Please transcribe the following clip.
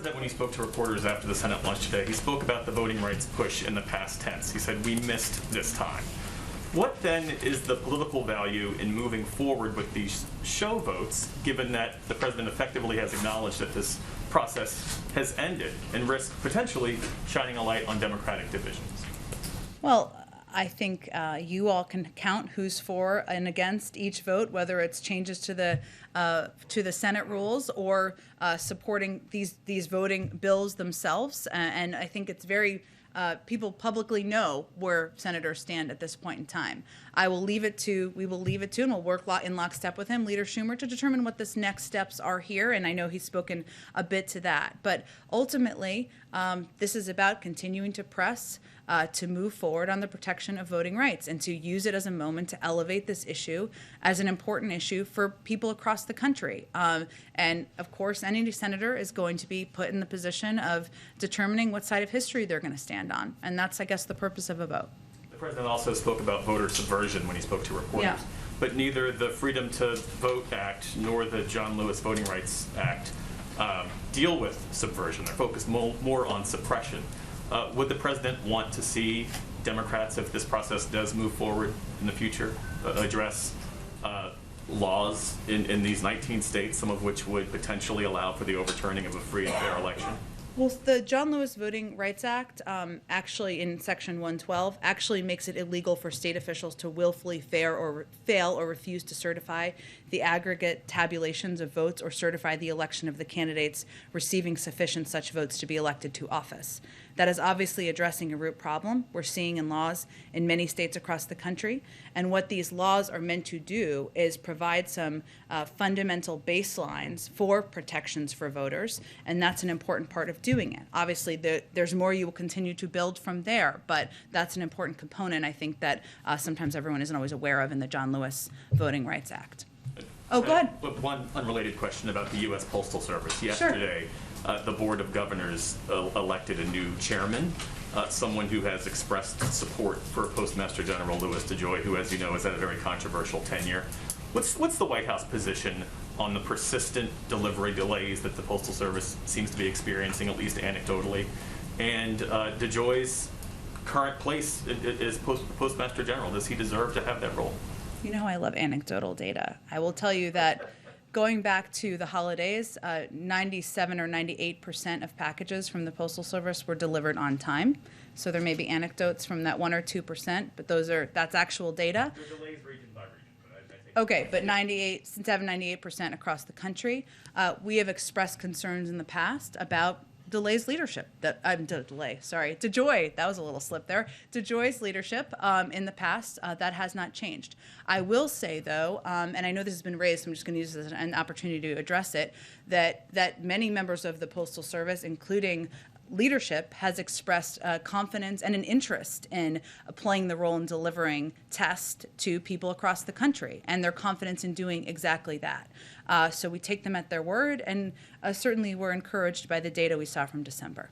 When he spoke to reporters after the Senate lunch today, he spoke about the voting rights push in the past tense. He said, "We missed this time." What then is the political value in moving forward with these show votes, given that the president effectively has acknowledged that this process has ended and risks potentially shining a light on Democratic divisions? Well, I think you all can count who's for and against each vote, whether it's changes to the Senate rules or supporting these voting bills themselves. And I think it's very people publicly know where senators stand at this point in time. We will leave it to, and we'll work in lockstep with him, Leader Schumer, to determine what the next steps are here. And I know he's spoken a bit to that. But ultimately, this is about continuing to press to move forward on the protection of voting rights and to use it as a moment to elevate this issue as an important issue for people across the country. And of course, any senator is going to be put in the position of determining what side of history they're going to stand on. And that's, I guess, the purpose of a vote. The president also spoke about voter subversion when he spoke to reporters. Yeah. But neither the Freedom to Vote Act nor the John Lewis Voting Rights Act deal with subversion. They're focused more on suppression. Would the president want to see Democrats, if this process does move forward in the future, address laws in these 19 states, some of which would potentially allow for the overturning of a free and fair election? Well, the John Lewis Voting Rights Act, actually in Section 112, actually makes it illegal for state officials to willfully fail or refuse to certify the aggregate tabulations of votes or certify the election of the candidates receiving sufficient such votes to be elected to office. That is obviously addressing a root problem we're seeing in laws in many states across the country. And what these laws are meant to do is provide some fundamental baselines for protections for voters, and that's an important part of doing it. Obviously, there's more you will continue to build from there, but that's an important component, I think, that sometimes everyone isn't always aware of in the John Lewis Voting Rights Act. Oh, go ahead. One unrelated question about the U.S. Postal Service. Sure. Yesterday, the Board of Governors elected a new chairman, someone who has expressed support for Postmaster General Louis DeJoy, who, as you know, has had a very controversial tenure. What's the White House position on the persistent delivery delays that the Postal Service seems to be experiencing, at least anecdotally, and DeJoy's current place as Postmaster General? Does he deserve to have that role? You know, I love anecdotal data. I will tell you that going back to the holidays, 97 or 98% of packages from the Postal Service were delivered on time. So there may be anecdotes from that 1 or 2%, but that's actual data. There are delays region by region, but I think. Okay, but 98% across the country. We have expressed concerns in the past about DeJoy's leadership. DeJoy, that was a little slip there. DeJoy's leadership in the past, that has not changed. I will say, though, and I know this has been raised, so I'm just going to use this as an opportunity to address it, that many members of the Postal Service, including leadership, has expressed confidence and an interest in playing the role in delivering tests to people across the country, and their confidence in doing exactly that. So we take them at their word, and certainly we're encouraged by the data we saw from December.